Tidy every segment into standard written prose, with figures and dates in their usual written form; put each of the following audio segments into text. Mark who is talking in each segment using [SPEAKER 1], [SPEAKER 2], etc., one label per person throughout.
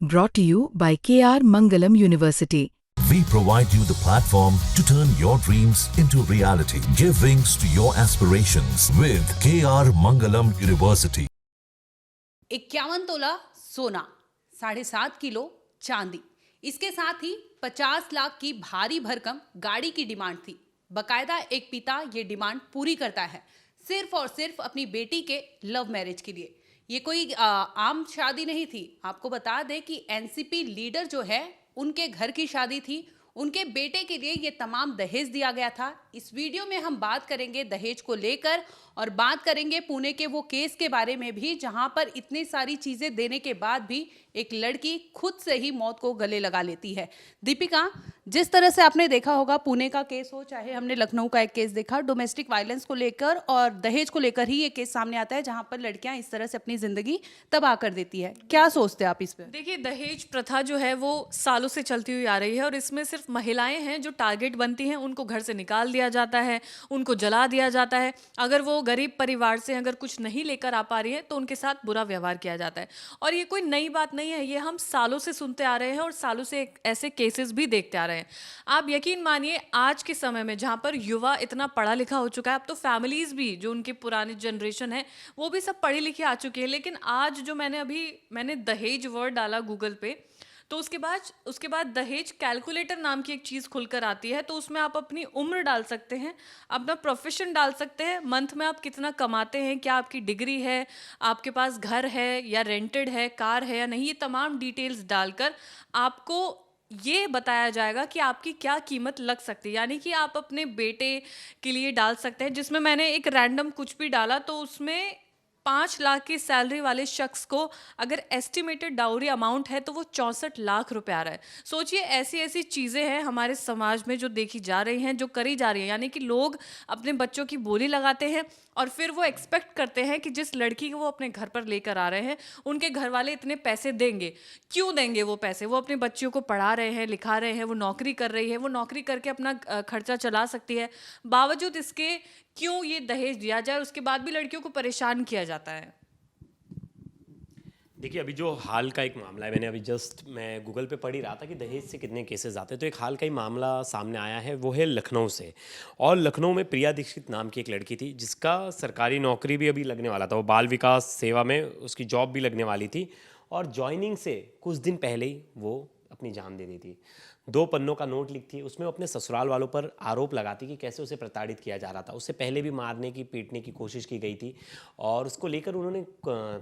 [SPEAKER 1] Brought to you by KR Mangalam University.
[SPEAKER 2] We provide you the platform to turn your dreams into reality. Give wings to your aspirations with KR Mangalam University.
[SPEAKER 3] 51 तोला सोना, 7.5 kilo चांदी, इसके साथ ही 50 लाख की भारी भरकम गाड़ी की डिमांड थी। बकायदा एक पिता ये डिमांड पूरी करता है सिर्फ और सिर्फ अपनी बेटी के लव मैरिज के लिए। ये कोई आम शादी नहीं थी। आपको बता दें कि एनसीपी लीडर जो है उनके घर की शादी थी। उनके बेटे के लिए ये तमाम दहेज दिया गया था। इस वीडियो में हम बात करेंगे दहेज को लेकर और बात करेंगे पुणे के वो केस के बारे में भी जहां पर इतनी सारी चीजें देने के बाद भी एक लड़की खुद से ही मौत को गले लगा लेती है। दीपिका, जिस तरह से आपने देखा होगा पुणे का केस हो चाहे हमने लखनऊ का एक केस देखा, डोमेस्टिक वायलेंस को लेकर और दहेज को लेकर ही ये केस सामने आता है जहां पर लड़कियां इस तरह से अपनी जिंदगी तबाह कर देती है। क्या सोचते हैं आप इस पर?
[SPEAKER 4] देखिए, दहेज प्रथा जो है वो सालों से चलती हुई आ रही है और इसमें सिर्फ महिलाएं हैं जो टारगेट बनती हैं। उनको घर से निकाल दिया जाता है, उनको जला दिया जाता है। अगर वो गरीब परिवार से अगर कुछ नहीं लेकर आ पा रही है तो उनके साथ बुरा व्यवहार किया जाता है। और ये कोई नई बात नहीं है, ये हम सालों से सुनते आ रहे हैं और सालों से ऐसे केसेस भी देखते आ रहे हैं। आप यकीन मानिए, आज के समय में जहाँ पर युवा इतना पढ़ा लिखा हो चुका है, अब तो फैमिलीज भी जो उनकी पुरानी जनरेशन है वो भी सब पढ़ी लिखी आ चुकी है। लेकिन आज जो मैंने दहेज वर्ड डाला गूगल पे, तो उसके बाद दहेज कैलकुलेटर नाम की एक चीज़ खुलकर आती है। तो उसमें आप अपनी उम्र डाल सकते हैं, अपना प्रोफेशन डाल सकते हैं, मंथ में आप कितना कमाते हैं, क्या आपकी डिग्री है, आपके पास घर है या रेंटेड है, कार है या नहीं, ये तमाम डिटेल्स डालकर आपको ये बताया जाएगा कि आपकी क्या कीमत लग सकती है। यानी कि आप अपने बेटे के लिए डाल सकते हैं, जिसमें मैंने एक रैंडम कुछ भी डाला तो उसमें 5 लाख की सैलरी वाले शख्स को अगर एस्टिमेटेड डाउरी अमाउंट है तो वो 64 लाख रुपए आ रहा है। सोचिए, ऐसी ऐसी चीज़ें हैं हमारे समाज में जो देखी जा रही हैं, जो करी जा रही हैं। यानी कि लोग अपने बच्चों की बोली लगाते हैं और फिर वो एक्सपेक्ट करते हैं कि जिस लड़की को वो अपने घर पर लेकर आ रहे हैं उनके घर वाले इतने पैसे देंगे। क्यों देंगे वो पैसे? वो अपने बच्चियों को पढ़ा रहे हैं, लिखा रहे हैं, वो नौकरी कर रही है, वो नौकरी करके अपना खर्चा चला सकती है। बावजूद इसके क्यों ये दहेज दिया जाए, उसके बाद भी लड़कियों को परेशान किया जाता है।
[SPEAKER 5] देखिए, अभी जो हाल का एक मामला है, मैं गूगल पे पढ़ ही रहा था कि दहेज से कितने केसेस आते हैं। तो एक हाल का ही मामला सामने आया है, वो है लखनऊ से। और लखनऊ में प्रिया दीक्षित नाम की एक लड़की थी जिसका सरकारी नौकरी भी अभी लगने वाला था। वो बाल विकास सेवा में उसकी जॉब भी लगने वाली थी और ज्वाइनिंग से कुछ दिन पहले ही वो अपनी जान दे दी थी। 2 पन्नों का नोट लिखती है, उसमें अपने ससुराल वालों पर आरोप लगाती कि कैसे उसे प्रताड़ित किया जा रहा था। उससे पहले भी मारने की, पीटने की कोशिश की गई थी और उसको लेकर उन्होंने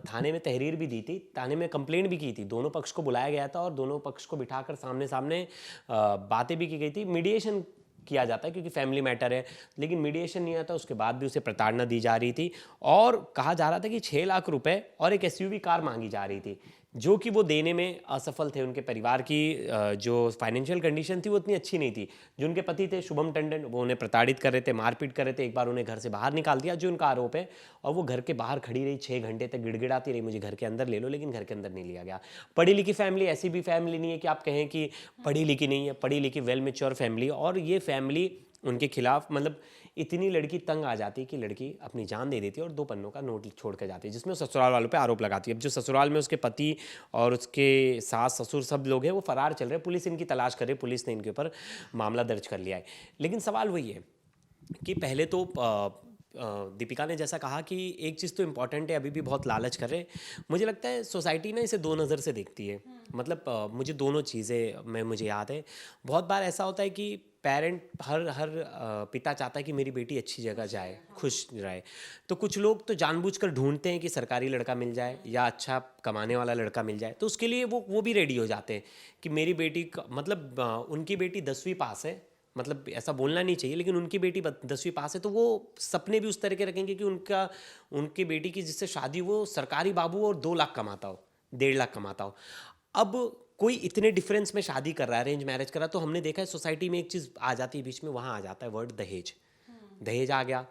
[SPEAKER 5] थाने में तहरीर भी दी थी, थाने में कंप्लेंट भी की थी। दोनों पक्ष को बुलाया गया था और दोनों पक्ष को बिठाकर सामने सामने बातें भी की गई थी। मीडिएशन किया जाता है क्योंकि फैमिली मैटर है, लेकिन मीडिएशन नहीं आता। उसके बाद भी उसे प्रताड़ना दी जा रही थी और कहा जा रहा था कि 6 लाख रुपए और एक एसयूवी कार मांगी जा रही थी, जो कि वो देने में असफल थे। उनके परिवार की जो फाइनेंशियल कंडीशन थी वो इतनी अच्छी नहीं थी। जो उनके पति थे शुभम टंडन, वो उन्हें प्रताड़ित कर रहे थे, मारपीट कर रहे थे। एक बार उन्हें घर से बाहर निकाल दिया, जो उनका आरोप है। और वो घर के बाहर खड़ी रही 6 घंटे तक, गिड़गिड़ाती रही, मुझे घर के अंदर ले लो, लेकिन घर के अंदर नहीं लिया गया। पढ़ी लिखी फैमिली, ऐसी भी फैमिली नहीं है कि आप कहें कि पढ़ी लिखी नहीं है, पढ़ी लिखी वेल मैच्योर फैमिली। और ये फैमिली उनके खिलाफ, मतलब इतनी लड़की तंग आ जाती कि लड़की अपनी जान दे देती है और 2 पन्नों का नोट छोड़ कर जाती है, जिसमें ससुराल वालों पे आरोप लगाती है। अब जो ससुराल में उसके पति और उसके सास ससुर सब लोग हैं वो फरार चल रहे हैं। पुलिस इनकी तलाश कर रही है, पुलिस ने इनके ऊपर मामला दर्ज कर लिया है। लेकिन सवाल वही है कि पहले तो दीपिका ने जैसा कहा कि एक चीज़ तो इम्पॉर्टेंट है, अभी भी बहुत लालच कर रहे हैं। मुझे लगता है सोसाइटी ना इसे 2 नज़र से देखती है। मतलब मुझे दोनों चीज़ें मुझे याद है, बहुत बार ऐसा होता है कि पेरेंट हर पिता चाहता है कि मेरी बेटी अच्छी जगह जाए, खुश रहे। तो कुछ लोग तो जानबूझकर ढूंढते हैं कि सरकारी लड़का मिल जाए या अच्छा कमाने वाला लड़का मिल जाए, तो उसके लिए वो भी रेडी हो जाते हैं कि मेरी बेटी मतलब उनकी बेटी 10वीं पास है, मतलब ऐसा बोलना नहीं चाहिए, लेकिन उनकी बेटी 10वीं पास है, तो वो सपने भी उस तरह के रखेंगे कि उनकी बेटी की जिससे शादी वो सरकारी बाबू और 2 लाख कमाता हो, 1.5 लाख कमाता हो। अब कोई इतने डिफरेंस में शादी कर रहा है, अरेंज मैरिज कर रहा है, तो हमने देखा है सोसाइटी में एक चीज़ आ जाती है बीच में, वहाँ आ जाता है वर्ड दहेज। दहेज आ गया।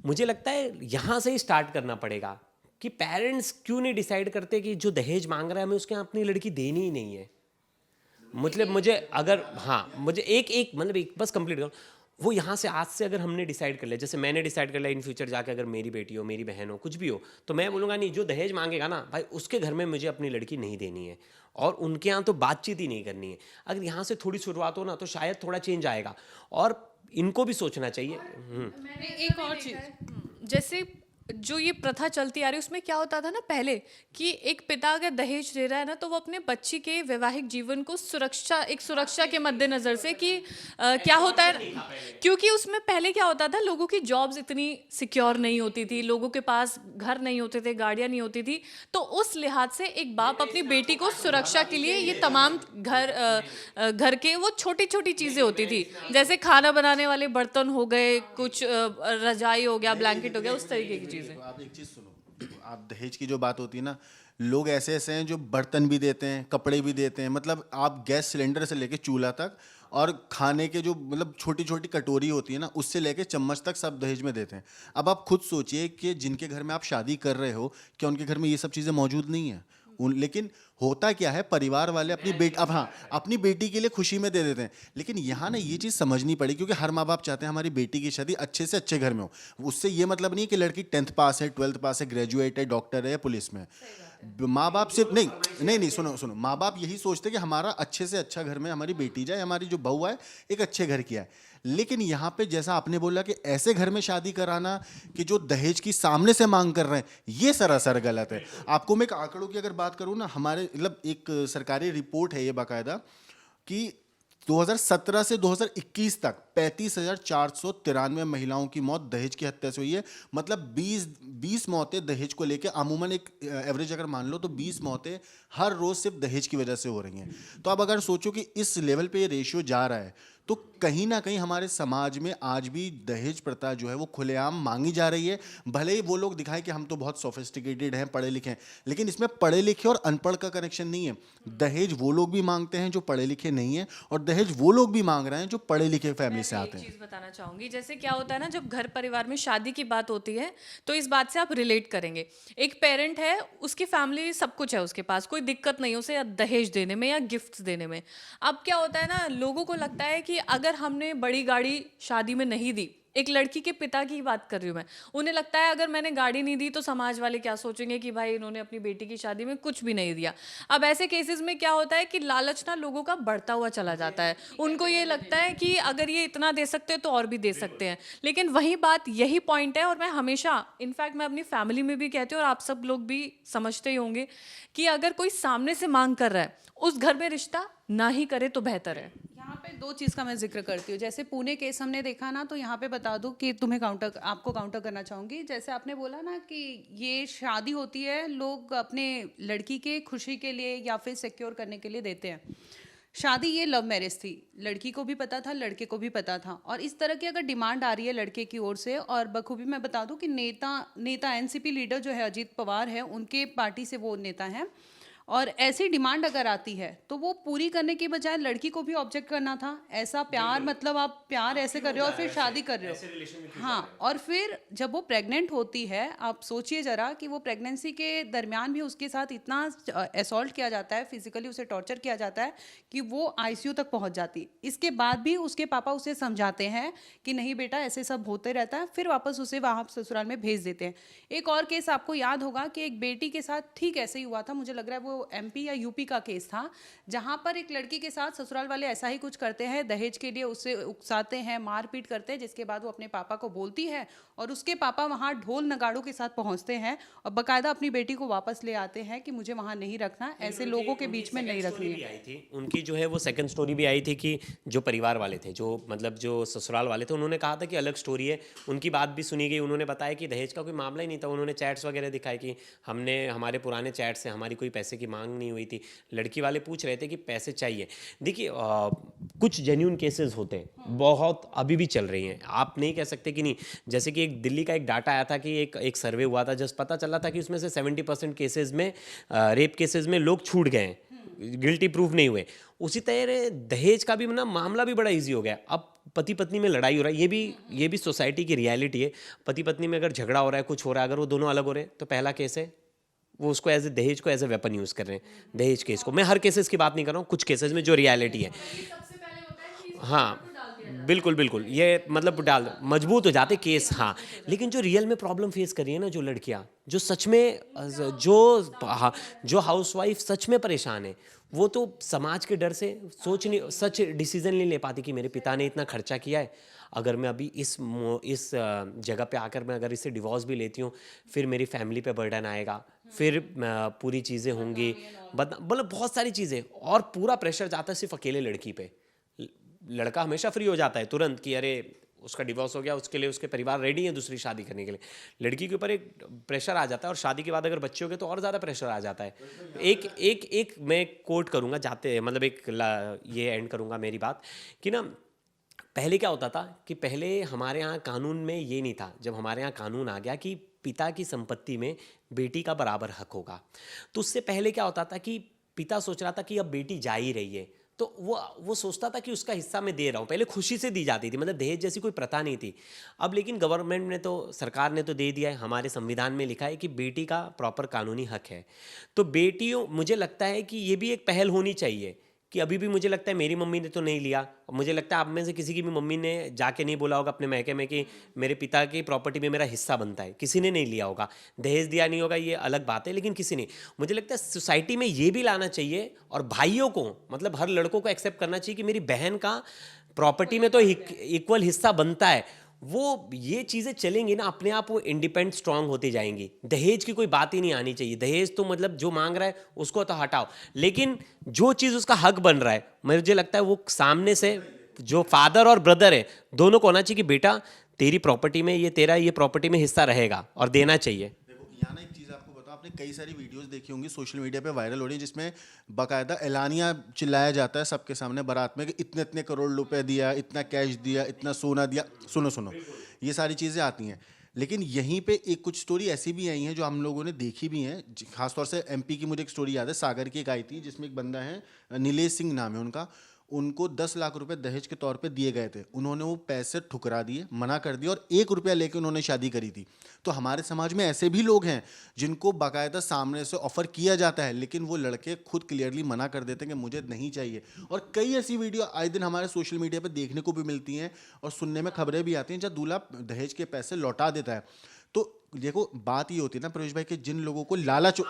[SPEAKER 5] मुझे लगता है यहाँ से ही स्टार्ट करना पड़ेगा कि पेरेंट्स क्यों नहीं डिसाइड करते कि जो दहेज मांग रहा है हमें उसके यहाँ अपनी लड़की देनी ही नहीं है। मतलब मुझे अगर, हाँ, मुझे एक बस कंप्लीट करूँ। वो यहाँ से आज से अगर हमने डिसाइड कर लिया, जैसे मैंने डिसाइड कर लिया इन फ्यूचर जाके अगर मेरी बेटी हो, मेरी बहन हो, कुछ भी हो, तो मैं बोलूँगा नहीं, जो दहेज मांगेगा ना भाई, उसके घर में मुझे अपनी लड़की नहीं देनी है, और उनके यहाँ तो बातचीत ही नहीं करनी है। अगर यहाँ से थोड़ी शुरुआत हो ना, तो शायद थोड़ा चेंज आएगा, और इनको भी सोचना चाहिए।
[SPEAKER 3] एक और चीज,
[SPEAKER 4] जैसे जो ये प्रथा चलती आ रही है उसमें क्या होता था ना पहले, कि एक पिता अगर दहेज दे रहा है ना, तो वो अपने बच्ची के वैवाहिक जीवन को सुरक्षा के मद्देनजर से कि क्या होता है, क्योंकि उसमें पहले क्या होता था, लोगों की जॉब्स इतनी सिक्योर नहीं होती थी, लोगों के पास घर नहीं होते थे, गाड़ियां नहीं होती थी, तो उस लिहाज से एक बाप अपनी बेटी को सुरक्षा के लिए ये तमाम घर के वो छोटी छोटी चीज़ें होती थी, जैसे खाना बनाने वाले बर्तन हो गए, कुछ रजाई हो गया, ब्लैंकेट हो गया, उस तरीके की चीज़ें।
[SPEAKER 6] तो आप एक चीज़ सुनो, आप दहेज की जो बात होती है ना, लोग ऐसे ऐसे हैं जो बर्तन भी देते हैं, कपड़े भी देते हैं, मतलब आप गैस सिलेंडर से लेके चूल्हा तक, और खाने के जो मतलब छोटी छोटी कटोरी होती है ना, उससे लेके चम्मच तक सब दहेज में देते हैं। अब आप खुद सोचिए कि जिनके घर में आप शादी कर रहे हो, क्या उनके घर में ये सब चीज़ें मौजूद नहीं है? लेकिन होता क्या है, परिवार वाले अपनी बेटी, अब हाँ, अपनी बेटी के लिए खुशी में दे देते हैं, लेकिन यहाँ ना ये चीज़ समझनी पड़ी, क्योंकि हर माँ बाप चाहते हैं हमारी बेटी की शादी अच्छे से अच्छे घर में हो। उससे ये मतलब नहीं कि लड़की 10th पास है, 12th पास है, ग्रेजुएट है, डॉक्टर है या पुलिस में है। माँ बाप सिर्फ नहीं, सुनो, माँ बाप यही सोचते हैं कि हमारा अच्छे से अच्छा घर में हमारी बेटी जाए, हमारी जो बहू है एक अच्छे घर की है। लेकिन यहाँ पे जैसा आपने बोला कि ऐसे घर में शादी कराना कि जो दहेज की सामने से मांग कर रहे हैं, ये सरासर गलत है। आपको मैं एक आंकड़ों की अगर बात करूँ ना, हमारे मतलब एक सरकारी रिपोर्ट है ये बाकायदा, कि 2017 से 2021 तक 35,493 महिलाओं की मौत दहेज की हत्या से हुई है। मतलब 20 मौतें दहेज को लेके, अमूमन एक एवरेज अगर मान लो तो 20 मौतें हर रोज़ सिर्फ दहेज की वजह से हो रही हैं। तो अब अगर सोचो कि इस लेवल पे ये रेशियो जा रहा है, तो कहीं ना कहीं हमारे समाज में आज भी दहेज प्रथा जो है वो खुलेआम मांगी जा रही है। भले ही वो लोग दिखाएं कि हम तो बहुत सोफिस्टिकेटेड हैं, पढ़े लिखे हैं, लेकिन इसमें पढ़े लिखे और अनपढ़ का कनेक्शन नहीं है। दहेज वो लोग भी मांगते हैं जो पढ़े लिखे नहीं हैं, और दहेज वो लोग भी मांग रहे हैं जो पढ़े लिखे फैमिली से आते हैं।
[SPEAKER 4] एक चीज़ बताना चाहूँगी, जैसे क्या होता है ना, जब घर परिवार में शादी की बात होती है तो इस बात से आप रिलेट करेंगे। एक पेरेंट है, उसकी फैमिली सब कुछ है, उसके पास कोई दिक्कत नहीं उसे या दहेज देने में या गिफ्ट्स देने में। अब क्या होता है ना, लोगों को लगता है कि अगर हमने बड़ी गाड़ी शादी में नहीं दी, एक लड़की के पिता की बात कर रही हूँ मैं, उन्हें लगता है अगर मैंने गाड़ी नहीं दी तो समाज वाले क्या सोचेंगे कि भाई इन्होंने अपनी बेटी की शादी में कुछ भी नहीं दिया। अब ऐसे केसेस में क्या होता है कि लालच ना लोगों का बढ़ता हुआ चला जाता है, उनको ये लगता है कि अगर ये इतना दे सकते हैं तो और भी दे सकते हैं। लेकिन वही बात, यही पॉइंट है, और मैं हमेशा, इनफैक्ट मैं अपनी फैमिली में भी कहती हूँ और आप सब लोग भी समझते ही होंगे, कि अगर कोई सामने से मांग कर रहा है, उस घर में रिश्ता ना ही करे तो बेहतर है।
[SPEAKER 3] यहाँ पे दो चीज़ का मैं जिक्र करती हूँ। जैसे पुणे केस हमने देखा ना, तो यहाँ पे बता दूँ कि आपको काउंटर करना चाहूँगी। जैसे आपने बोला ना कि ये शादी होती है, लोग अपने लड़की के खुशी के लिए या फिर सिक्योर करने के लिए देते हैं। शादी ये लव मैरिज थी, लड़की को भी पता था, लड़के को भी पता था, और इस तरह की अगर डिमांड आ रही है लड़के की ओर से, और बखूबी मैं बता दूं कि नेता एनसीपी लीडर जो है अजीत पवार है, उनके पार्टी से वो नेता हैं, और ऐसी डिमांड अगर आती है तो वो पूरी करने की बजाय लड़की को भी ऑब्जेक्ट करना था। ऐसा प्यार, मतलब आप प्यार ऐसे कर रहे हो और फिर शादी कर रहे हो। हाँ, और फिर जब वो प्रेग्नेंट होती है, आप सोचिए जरा कि वो प्रेगनेंसी के दरमियान भी उसके साथ इतना असॉल्ट किया जाता है, फिजिकली उसे टॉर्चर किया जाता है कि वो आईसीयू तक पहुंच जाती। इसके बाद भी उसके पापा उसे समझाते हैं कि नहीं बेटा ऐसे सब होते रहता है, फिर वापस उसे वहाँ ससुराल में भेज देते हैं। एक और केस आपको याद होगा कि एक बेटी के साथ ठीक ऐसे ही हुआ था, मुझे लग रहा है वो एमपी या यूपी का केस था, जहां पर एक लड़की के साथ ससुराल वाले ऐसा ही कुछ करते हैं, दहेज के लिए उसे उकसाते हैं, मारपीट करते हैं, जिसके बाद वो अपने पापा को बोलती है और उसके पापा वहां ढोल नगाड़ों के साथ पहुंचते हैं और बाकायदा अपनी बेटी को वापस ले आते हैं कि मुझे वहां नहीं रखना, ऐसे लोगों के बीच में नहीं रखनी है।
[SPEAKER 5] उनकी जो है वो सेकंड स्टोरी भी आई थी कि जो परिवार वाले थे, जो मतलब जो ससुराल वाले थे, उन्होंने कहा था कि अलग स्टोरी है, उनकी बात भी सुनी गई। उन्होंने बताया कि दहेज का कोई मामला ही नहीं था, उन्होंने चैट्स वगैरह दिखाए कि हमारे पुराने चैट से हमारी कोई पैसे की मांग नहीं हुई थी। लड़की वाले पूछ रहे थे कि पैसे चाहिए। देखिए कुछ जेन्युइन केसेस होते हैं, बहुत अभी भी चल रही हैं, आप नहीं कह सकते कि नहीं। जैसे कि एक दिल्ली का एक डाटा आया था कि एक सर्वे हुआ था, जस्ट पता चला था कि उसमें से 70% केसेस में, रेप केसेस में लोग छूट गए हैं, गिल्टी प्रूफ नहीं हुए। उसी तरह दहेज का भी ना मामला भी बड़ा इजी हो गया। अब पति पत्नी में लड़ाई हो रहा है, ये भी सोसाइटी की रियलिटी है। पति पत्नी में अगर झगड़ा हो रहा है, कुछ हो रहा है, अगर वो दोनों अलग हो रहे हैं तो पहला केस है वो उसको एज ए दहेज को एज ए वेपन यूज़ कर रहे हैं। दहेज केस को, मैं हर केसेस की बात नहीं कर रहा हूँ, कुछ केसेस में जो रियलिटी है। हाँ बिल्कुल बिल्कुल, ये मतलब डाल मजबूत हो जाते केस, हाँ। लेकिन जो रियल में प्रॉब्लम फेस कर रही है ना जो लड़कियां, जो सच में जो हाउसवाइफ सच में परेशान है, वो तो समाज के डर से सच डिसीजन नहीं ले पाती कि मेरे पिता ने इतना खर्चा किया है, अगर मैं अभी इस जगह पे आकर मैं अगर इससे डिवोर्स भी लेती हूँ, फिर मेरी फैमिली पे बर्डन आएगा, फिर पूरी चीज़ें होंगी, मतलब बहुत सारी चीज़ें, और पूरा प्रेशर जाता है सिर्फ अकेले लड़की पे। लड़का हमेशा फ्री हो जाता है तुरंत कि अरे उसका डिवोर्स हो गया, उसके लिए उसके परिवार रेडी है दूसरी शादी करने के लिए। लड़की के ऊपर एक प्रेशर आ जाता है, और शादी के बाद अगर बच्चे हो गए तो और ज़्यादा प्रेशर आ जाता है। एक मैं कोट करूँगा जाते, मतलब ये एंड करूँगा मेरी बात कि ना, पहले क्या होता था कि पहले हमारे यहाँ कानून में ये नहीं था। जब हमारे यहाँ कानून आ गया कि पिता की संपत्ति में बेटी का बराबर हक होगा, तो उससे पहले क्या होता था कि पिता सोच रहा था कि अब बेटी जा ही रही है, तो वो सोचता था कि उसका हिस्सा मैं दे रहा हूँ। पहले खुशी से दी जाती थी, मतलब दहेज जैसी कोई प्रथा नहीं थी। अब लेकिन गवर्नमेंट ने तो, सरकार ने तो दे दिया है, हमारे संविधान में लिखा है कि बेटी का प्रॉपर कानूनी हक है। तो बेटियों, मुझे लगता है कि ये भी एक पहल होनी चाहिए कि अभी भी मुझे लगता है मेरी मम्मी ने तो नहीं लिया, और मुझे लगता है आप में से किसी की भी मम्मी ने जाके नहीं बोला होगा अपने मैके में कि मेरे पिता की प्रॉपर्टी में मेरा हिस्सा बनता है, किसी ने नहीं लिया होगा। दहेज दिया नहीं होगा ये अलग बात है, लेकिन किसी ने, मुझे लगता है सोसाइटी में ये भी लाना चाहिए, और भाइयों को, मतलब हर लड़कों को एक्सेप्ट करना चाहिए कि मेरी बहन का प्रॉपर्टी में तो इक्वल हिस्सा बनता है। वो ये चीज़ें चलेंगी ना, अपने आप वो इंडिपेंडेंट स्ट्रांग होती जाएंगी। दहेज की कोई बात ही नहीं आनी चाहिए। दहेज तो मतलब जो मांग रहा है उसको तो हटाओ, लेकिन जो चीज़ उसका हक बन रहा है, मुझे लगता है वो सामने से जो फादर और ब्रदर है दोनों को होना चाहिए कि बेटा तेरी प्रॉपर्टी में ये प्रॉपर्टी में हिस्सा रहेगा, और देना चाहिए।
[SPEAKER 6] देखो यहाँ ना एक चीज़ आपको बताओ, आपने कई सारी वीडियोस देखी होंगी सोशल मीडिया पे वायरल हो रही है, जिसमें बाकायदा एलानिया चिल्लाया जाता है सबके सामने बारात में कि इतने इतने करोड़ रुपए दिया, इतना कैश दिया, इतना सोना दिया। सुनो, ये सारी चीज़ें आती हैं, लेकिन यहीं पे एक कुछ स्टोरी ऐसी भी आई हैं जो हम लोगों ने देखी भी हैं। खासतौर से एमपी की मुझे एक स्टोरी याद है, सागर की एक आई थी, जिसमें एक बंदा है, नीलेश सिंह नाम है उनका, उनको 10 लाख रुपए दहेज के तौर पे दिए गए थे। उन्होंने वो पैसे ठुकरा दिए, मना कर दिया, और 1 रुपया लेके उन्होंने शादी करी थी। तो हमारे समाज में ऐसे भी लोग हैं जिनको बाकायदा सामने से ऑफर किया जाता है, लेकिन वो लड़के खुद क्लियरली मना कर देते हैं कि मुझे नहीं चाहिए। और कई ऐसी वीडियो आए दिन हमारे सोशल मीडिया पर देखने को भी मिलती हैं, और सुनने में खबरें भी आती हैं जब दूल्हा दहेज के पैसे लौटा देता है। तो देखो बात ये होती है ना प्रवेश भाई कि जिन लोगों को लालच,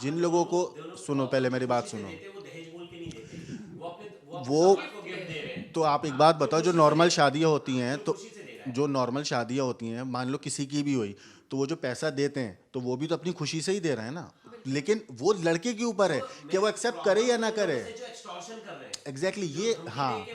[SPEAKER 6] जिन लोगों को, सुनो पहले मेरी बात सुनो, वो, तो आप एक बात बताओ, जो नॉर्मल शादियाँ होती हैं, तो जो नॉर्मल शादियाँ होती हैं, मान लो किसी की भी हुई, तो वो जो पैसा देते हैं तो वो भी तो अपनी खुशी से ही दे रहे हैं ना, लेकिन वो लड़के के ऊपर है कि वो एक्सेप्ट करे या ना करे। एग्जैक्टली ये, हाँ।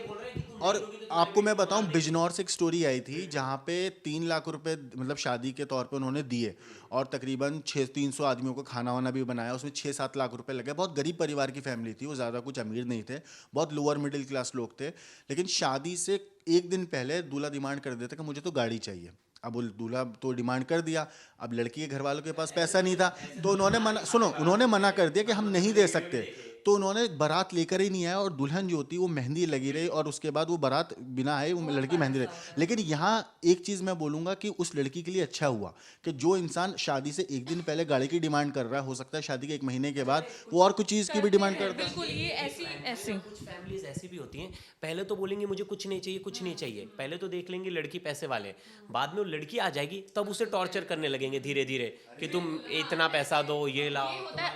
[SPEAKER 6] और आपको मैं बताऊं, बिजनौर से एक स्टोरी आई थी जहाँ पे 3 लाख रुपए मतलब शादी के तौर पे उन्होंने दिए, और तकरीबन 300 आदमियों को खाना वाना भी बनाया, उसमें 6-7 लाख रुपए लगे। बहुत गरीब परिवार की फैमिली थी वो, ज़्यादा कुछ अमीर नहीं थे, बहुत लोअर मिडिल क्लास लोग थे। लेकिन शादी से एक दिन पहले दूल्हा डिमांड कर देता कि मुझे तो गाड़ी चाहिए। अब वो दूल्हा तो डिमांड कर दिया, अब लड़की के घर वालों के पास पैसा नहीं था, तो उन्होंने मना कर दिया कि हम नहीं दे सकते। तो उन्होंने बारात लेकर ही नहीं आया, और दुल्हन जो होती है वो मेहंदी लगी रही, और उसके बाद वो बारात बिना आए वो लड़की मेहंदी रही। लेकिन यहाँ एक चीज़ मैं बोलूँगा कि उस लड़की के लिए अच्छा हुआ कि जो इंसान शादी से एक दिन पहले गाड़ी की डिमांड कर रहा है, हो सकता है शादी के 1 महीने के बाद वो और कुछ चीज़ की भी डिमांड करता है।
[SPEAKER 4] बिल्कुल, ये ऐसी
[SPEAKER 5] कुछ फैमिलीज ऐसी भी होती हैं, पहले तो बोलेंगे मुझे कुछ नहीं चाहिए, कुछ नहीं चाहिए, पहले तो देख लेंगे लड़की पैसे वाले, बाद में वो लड़की आ जाएगी तब उसे टॉर्चर करने लगेंगे धीरे धीरे कि तुम इतना पैसा दो, ये लाओ।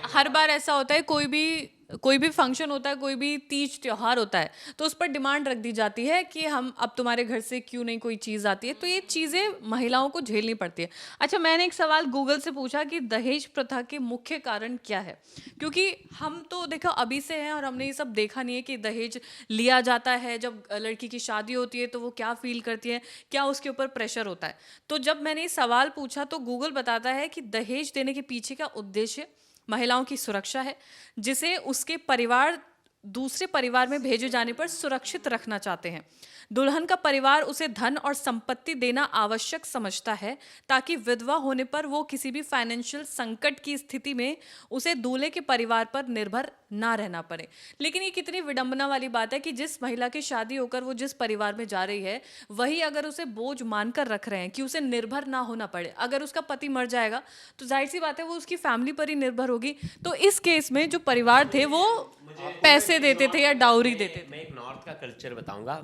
[SPEAKER 4] हर बार ऐसा होता है, कोई भी फंक्शन होता है, कोई भी तीज त्योहार होता है, तो उस पर डिमांड रख दी जाती है कि हम अब तुम्हारे घर से क्यों नहीं कोई चीज़ आती है। तो ये चीज़ें महिलाओं को झेलनी पड़ती है। अच्छा, मैंने एक सवाल गूगल से पूछा कि दहेज प्रथा के मुख्य कारण क्या है, क्योंकि हम तो देखो अभी से हैं और हमने ये सब देखा नहीं है कि दहेज लिया जाता है, जब लड़की की शादी होती है तो वो क्या फील करती है, क्या उसके ऊपर प्रेशर होता है। तो जब मैंने ये सवाल पूछा तो गूगल बताता है कि दहेज देने के पीछे का उद्देश्य महिलाओं की सुरक्षा है, जिसे उसके परिवार दूसरे परिवार में भेजे जाने पर सुरक्षित रखना चाहते हैं। दुल्हन का परिवार उसे धन और संपत्ति देना आवश्यक समझता है ताकि विधवा होने पर वो किसी भी फाइनेंशियल संकट की स्थिति में उसे दूल्हे के परिवार पर निर्भर ना रहना पड़े। लेकिन ये कितनी विडंबना वाली बात है कि जिस महिला की शादी होकर वो जिस परिवार में जा रही है, वही अगर उसे बोझ मानकर रख रहे हैं कि उसे निर्भर ना होना पड़े। अगर उसका पति मर जाएगा तो जाहिर सी बात है वो उसकी फैमिली पर ही निर्भर होगी। तो इस केस में जो परिवार थे वो पैसे देते थे या डाउरी देते थे।
[SPEAKER 5] मैं एक नॉर्थ नॉर्थ का कल्चर बताऊंगा।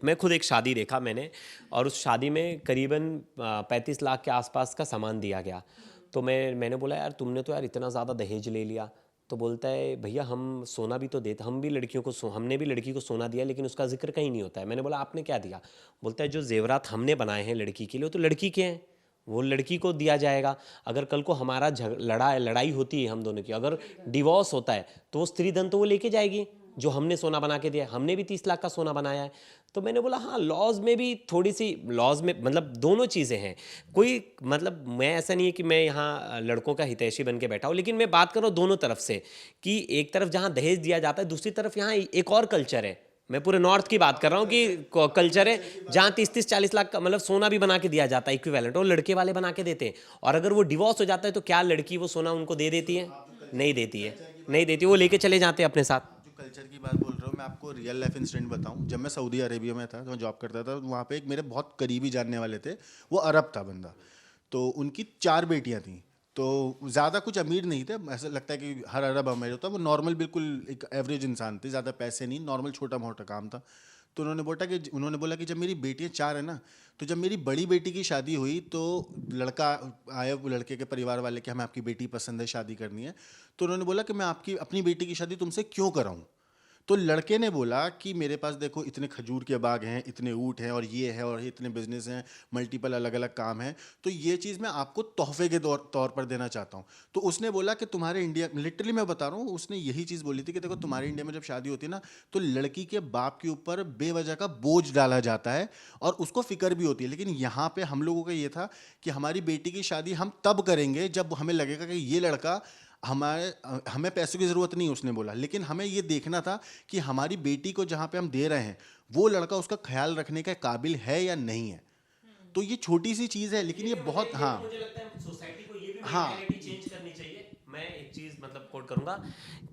[SPEAKER 5] मैं खुद एक शादी देखा मैंने, और उस शादी में करीबन 35 लाख के आसपास का सामान दिया गया। तो मैंने बोला यार तुमने तो यार इतना ज़्यादा दहेज ले लिया। तो बोलता है भैया हम सोना भी तो देते, हम भी लड़कियों को हमने भी लड़की को सोना दिया, लेकिन उसका जिक्र कहीं नहीं होता है। मैंने बोला आपने क्या दिया? बोलता है जो जेवरात हमने बनाए हैं लड़की के लिए वो तो लड़की के हैं, वो लड़की को दिया जाएगा। अगर कल को हमारा लड़ाई होती है हम दोनों की, अगर डिवोर्स होता है तो वो स्त्री धन तो वो लेके जाएगी जो हमने सोना बना के दिया। हमने भी 30 लाख का सोना बनाया है। तो मैंने बोला हाँ लॉज में भी थोड़ी सी, लॉज में मतलब दोनों चीज़ें हैं। कोई मतलब मैं ऐसा नहीं है कि मैं यहाँ लड़कों का हितैषी बन के बैठा हूँ, लेकिन मैं बात कर रहा हूँ दोनों तरफ से कि एक तरफ जहाँ दहेज दिया जाता है, दूसरी तरफ यहाँ एक और कल्चर है। मैं पूरे नॉर्थ की बात कर रहा हूँ कि कल्चर है जहाँ 30-40 लाख का मतलब सोना भी बना के दिया जाता है इक्विवेलेंट, और लड़के वाले बना के देते हैं। और अगर वो डिवोर्स हो जाता है तो क्या लड़की वो सोना उनको दे देती है? नहीं देती है, नहीं देती, वो लेके चले जाते हैं अपने साथ।
[SPEAKER 6] जो कल्चर की बात बोल रहा हूँ, मैं आपको रियल लाइफ इंसिडेंट बताऊँ। जब मैं सऊदी अरेबिया में था, तो मैं जॉब करता था, वहाँ पे एक मेरे बहुत करीबी जानने वाले थे, वो अरब था बंदा। तो उनकी 4 बेटियाँ थीं। तो ज़्यादा कुछ अमीर नहीं थे, ऐसा लगता है कि हर अरब अमीर होता है, वो नॉर्मल बिल्कुल एक एवरेज इंसान थे, ज़्यादा पैसे नहीं, नॉर्मल छोटा मोटा काम था। तो उन्होंने बोला कि जब मेरी बेटियाँ 4 हैं ना, तो जब मेरी बड़ी बेटी की शादी हुई तो लड़का आया, वो लड़के के परिवार वाले कि हमें आपकी बेटी पसंद है, शादी करनी है। तो उन्होंने बोला कि मैं अपनी बेटी की शादी तुमसे क्यों कराऊँ? तो लड़के ने बोला कि मेरे पास देखो इतने खजूर के बाग हैं, इतने ऊँट हैं, और ये है, और इतने बिजनेस हैं, मल्टीपल अलग अलग काम हैं, तो ये चीज़ मैं आपको तोहफे के तौर पर देना चाहता हूँ। तो उसने बोला कि तुम्हारे इंडिया, लिटरली मैं बता रहा हूँ, उसने यही चीज़ बोली थी कि देखो तुम्हारे इंडिया में जब शादी होती है ना, तो लड़की के बाप के ऊपर बेवजह का बोझ डाला जाता है और उसको फिक्र भी होती है। लेकिन यहाँ पे हम लोगों का ये था कि हमारी बेटी की शादी हम तब करेंगे जब हमें लगेगा कि ये लड़का हमें पैसों की ज़रूरत नहीं, उसने बोला, लेकिन हमें ये देखना था कि हमारी बेटी को जहाँ पे हम दे रहे हैं वो लड़का उसका ख्याल रखने के काबिल है या नहीं है। तो ये छोटी सी चीज़ है, लेकिन ये बहुत, हाँ
[SPEAKER 5] मुझे लगता है सोसाइटी को ये भी
[SPEAKER 6] हाँ
[SPEAKER 5] मेंटालिटी चेंज करनी चाहिए। मैं एक चीज़ मतलब कोट करूंगा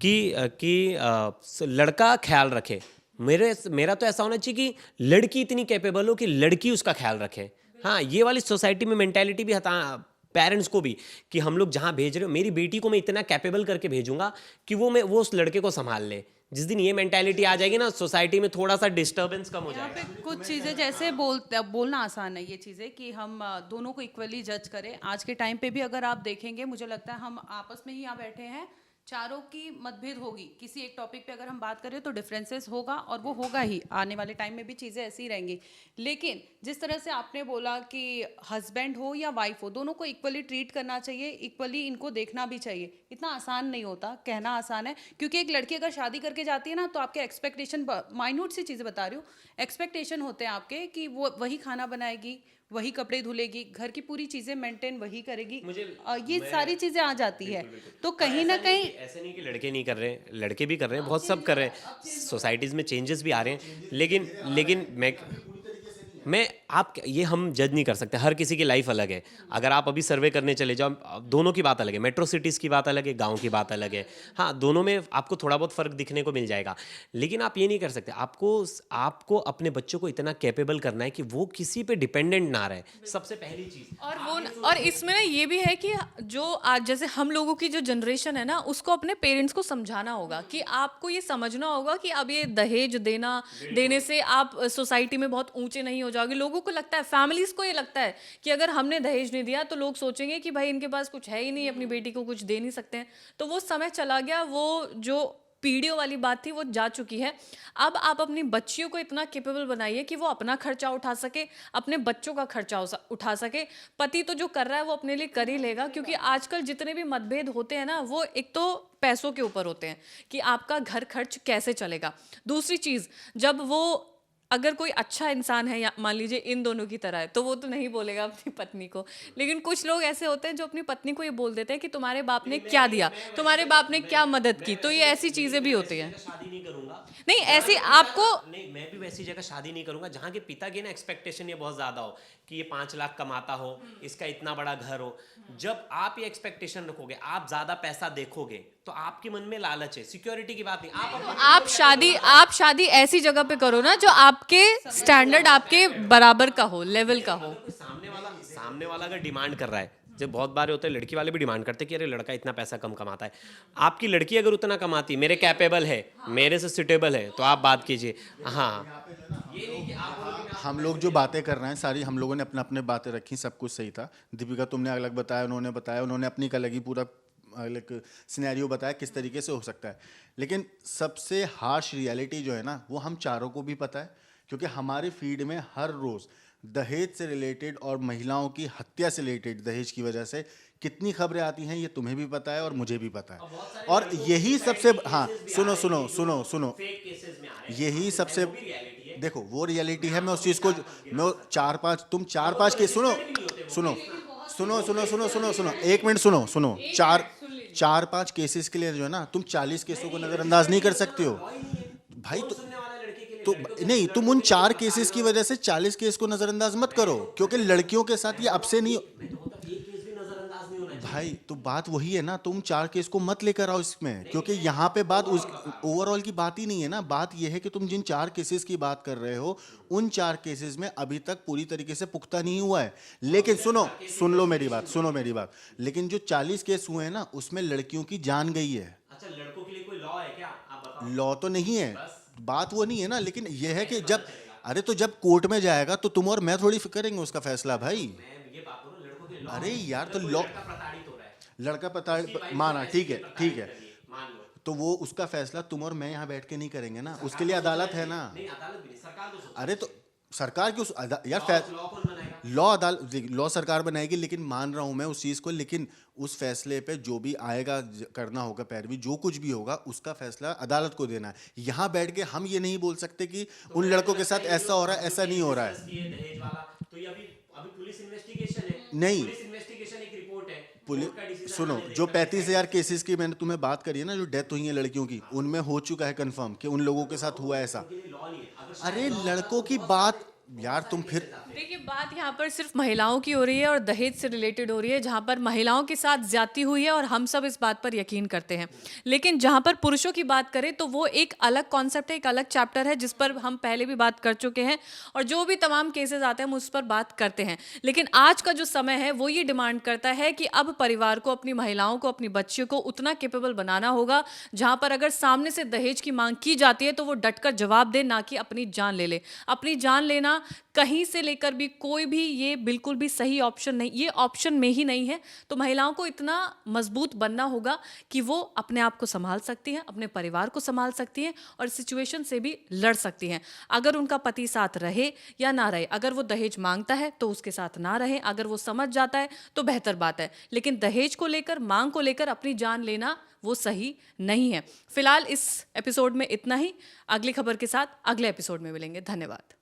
[SPEAKER 5] कि लड़का ख्याल रखे। मेरा तो ऐसा होना चाहिए कि लड़की इतनी कैपेबल हो कि लड़की उसका ख्याल रखे। हाँ, ये वाली सोसाइटी में मेंटालिटी भी हटा, पेरेंट्स को भी, कि हम लोग जहाँ भेज रहे हो मेरी बेटी को मैं इतना कैपेबल करके भेजूंगा कि वो उस लड़के को संभाल ले। जिस दिन ये मेंटालिटी आ जाएगी ना सोसाइटी में, थोड़ा सा डिस्टर्बेंस कम हो
[SPEAKER 3] यहाँ
[SPEAKER 5] जाएगा।
[SPEAKER 3] पे कुछ चीज़ें जैसे बोलना आसान है, ये चीज़ें कि हम दोनों को इक्वली जज करें। आज के टाइम पे भी अगर आप देखेंगे, मुझे लगता है हम आपस में ही यहाँ बैठे हैं, चारों की मतभेद होगी। किसी एक टॉपिक पे अगर हम बात करें तो डिफरेंसेस होगा, और वो होगा ही, आने वाले टाइम में भी चीज़ें ऐसी ही रहेंगी। लेकिन जिस तरह से आपने बोला कि हस्बैंड हो या वाइफ हो, दोनों को इक्वली ट्रीट करना चाहिए, इक्वली इनको देखना भी चाहिए। इतना आसान नहीं होता, कहना आसान है, क्योंकि एक लड़की अगर शादी करके जाती है ना, तो आपके एक्सपेक्टेशन, माइन्यूट सी चीज़ें बता रही हूँ, एक्सपेक्टेशन होते हैं आपके कि वो वही खाना बनाएगी, वही कपड़े धुलेगी, घर की पूरी चीजें मेंटेन वही करेगी, ये सारी चीजें आ जाती है। तो कहीं ना कहीं
[SPEAKER 5] ऐसे नहीं कि लड़के नहीं कर रहे, लड़के भी कर रहे हैं, बहुत सब कर रहे हैं, सोसाइटीज़ में चेंजेस भी आ रहे हैं। लेकिन मैं आप ये हम जज नहीं कर सकते, हर किसी की लाइफ अलग है। अगर आप अभी सर्वे करने चले जाओ, दोनों की बात अलग है, मेट्रो सिटीज़ की बात अलग है, गांव की बात अलग है। हाँ, दोनों में आपको थोड़ा बहुत फ़र्क दिखने को मिल जाएगा, लेकिन आप ये नहीं कर सकते। आपको अपने बच्चों को इतना कैपेबल करना है कि वो किसी पे डिपेंडेंट ना रहे, सबसे पहली चीज़।
[SPEAKER 4] और इसमें ना ये भी है कि जो आज जैसे हम लोगों की जो जनरेशन है ना, उसको अपने पेरेंट्स को समझाना होगा कि आपको ये समझना होगा कि अब ये दहेज देने से आप सोसाइटी में बहुत ऊंचे नहीं हो जाओगे। लोगों को लगता है, फैमिलीज को ये लगता है कि अगर हमने दहेज नहीं दिया तो लोग सोचेंगे कि भाई इनके पास कुछ है ही नहीं, अपनी बेटी को कुछ दे नहीं सकते हैं। तो वो समय चला गया, वो जो पीढ़ियों वाली बात थी वो जा चुकी है। अब आप अपनी बच्चियों को इतना कैपेबल बनाइए कि वो अपना खर्चा उठा सके, अपने बच्चों का खर्चा उठा सके। पति तो जो कर रहा है वो अपने लिए कर ही लेगा, क्योंकि आजकल जितने भी मतभेद होते हैं ना, वो एक तो पैसों के ऊपर होते हैं कि आपका घर खर्च कैसे चलेगा। दूसरी चीज़, जब वो अगर कोई अच्छा इंसान है या मान लीजिए इन दोनों की तरह है, तो वो तो नहीं बोलेगा अपनी पत्नी को। लेकिन कुछ लोग ऐसे होते हैं जो अपनी पत्नी को ये बोल देते हैं कि तुम्हारे बाप ने क्या दिया, तुम्हारे बाप ने क्या मदद की। तो ये ऐसी चीजें भी होती हैं।
[SPEAKER 5] शादी नहीं करूंगा,
[SPEAKER 4] नहीं ऐसी आपको
[SPEAKER 5] नहीं, मैं भी वैसी जगह शादी नहीं करूंगा जहाँ के पिता की ना एक्सपेक्टेशन ये बहुत ज़्यादा हो कि ये 5 लाख कमाता हो, इसका इतना बड़ा घर हो। जब आप ये एक्सपेक्टेशन रखोगे, आप ज़्यादा पैसा देखोगे, तो आपके मन में लालच है, सिक्योरिटी की बात नहीं।
[SPEAKER 4] आप शादी ऐसी जगह पे करो ना जो आपके स्टैंडर्ड आपके बराबर का हो, लेवल का हो।
[SPEAKER 5] सामने वाला अगर डिमांड कर रहा है जब बहुत बार होते हैं लड़की वाले भी डिमांड करते हैं कि अरे लड़का इतना पैसा कम कमाता है। आपकी लड़की अगर उतना कमाती, मेरे कैपेबल है, मेरे से सुटेबल है, तो आप बात कीजिए। हाँ,
[SPEAKER 6] हम लोग जो बातें कर रहे हैं सारी हम लोगों ने अपने अपने बातें रखी, सब कुछ सही था। दीपिका तुमने अलग बताया, उन्होंने बताया, उन्होंने अपनी अलग ही पूरा अलग सिनेरियो बताया किस तरीके से हो सकता है। लेकिन सबसे हार्श रियलिटी जो है ना, वो हम चारों को भी पता है, क्योंकि हमारे फीड में हर रोज़ दहेज से रिलेटेड और महिलाओं की हत्या से रिलेटेड दहेज की वजह से कितनी खबरें आती हैं, ये तुम्हें भी पता है और मुझे भी पता है। और यही सबसे, हाँ सुनो सुनो सुनो सुनो, यही सबसे, देखो वो रियलिटी है। मैं उस चीज़ को, मैं तुम चार पाँच केस सुनो सुनो सुनो सुनो सुनो सुनो सुनो 1 मिनट सुनो सुनो, चार पाँच केसेस के लिए जो है ना, तुम 40 केसों को नज़रअंदाज नहीं कर सकते हो भाई। तो नहीं, तुम उन 4 केसेस की वजह से 40 केस को नज़रअंदाज मत करो, क्योंकि लड़कियों के साथ ये अब से नहीं भाई। तो बात वही है ना, तुम 4 केस को मत लेकर आओ इसमें, क्योंकि यहाँ पे बात उस ओवरऑल की बात ही नहीं है ना। बात यह है कि तुम जिन 4 केसेस की बात कर रहे हो, उन 4 केसेस में अभी तक पूरी तरीके से पुख्ता नहीं हुआ है। लेकिन सुन लो मेरी बात, लेकिन जो 40 केस हुए हैं ना, उसमें लड़कियों की जान गई है।
[SPEAKER 5] अच्छा, लड़कों के लिए कोई लॉ है क्या? आप बताओ।
[SPEAKER 6] लॉ तो नहीं है, बात वो नहीं है ना, लेकिन यह है कि जब कोर्ट में जाएगा तो तुम और मैं थोड़ी करेंगे उसका फैसला भाई। अरे यार, तो लड़का प्रताड़ित माना, ठीक है, तो वो उसका फैसला तुम और मैं यहाँ बैठ के नहीं करेंगे ना, उसके लिए अदालत है ना। अरे तो सरकार की लॉ सरकार बनाएगी, लेकिन मान रहा हूं मैं उस चीज को, लेकिन उस फैसले पे जो भी आएगा, करना होगा पैरवी, जो कुछ भी होगा उसका फैसला अदालत को देना है। यहाँ बैठ के हम ये नहीं बोल सकते कि उन लड़कों के साथ ऐसा हो रहा है, ऐसा नहीं हो रहा है। नहीं, सुनो, जो 35,000 केसेस की मैंने तुम्हें बात करी है ना, जो डेथ हुई है लड़कियों की, उनमें हो चुका है कंफर्म कि उन लोगों के साथ हुआ ऐसा। अरे लड़कों की बात यार, तुम फिर
[SPEAKER 4] देखिए, बात यहाँ पर सिर्फ महिलाओं की हो रही है और दहेज से रिलेटेड हो रही है, जहाँ पर महिलाओं के साथ ज्यादती हुई है और हम सब इस बात पर यकीन करते हैं। लेकिन जहाँ पर पुरुषों की बात करें तो वो एक अलग कॉन्सेप्ट है, एक अलग चैप्टर है, जिस पर हम पहले भी बात कर चुके हैं, और जो भी तमाम केसेस आते हैं हम उस पर बात करते हैं। लेकिन आज का जो समय है वो ये डिमांड करता है कि अब परिवार को, अपनी महिलाओं को, अपनी बच्चियों को उतना केपेबल बनाना होगा, जहाँ पर अगर सामने से दहेज की मांग की जाती है तो वो डटकर जवाब दे, ना कि अपनी जान ले ले। अपनी जान लेना कहीं से लेकर भी कोई भी, ये बिल्कुल भी सही ऑप्शन नहीं, ये ऑप्शन में ही नहीं है। तो महिलाओं को इतना मजबूत बनना होगा कि वो अपने आप को संभाल सकती हैं, अपने परिवार को संभाल सकती हैं और सिचुएशन से भी लड़ सकती हैं। अगर उनका पति साथ रहे या ना रहे, अगर वो दहेज मांगता है तो उसके साथ ना रहे, अगर वो समझ जाता है तो बेहतर बात है। लेकिन दहेज को लेकर, मांग को लेकर अपनी जान लेना वो सही नहीं है। फिलहाल इस एपिसोड में इतना ही। अगली खबर के साथ अगले एपिसोड में मिलेंगे। धन्यवाद।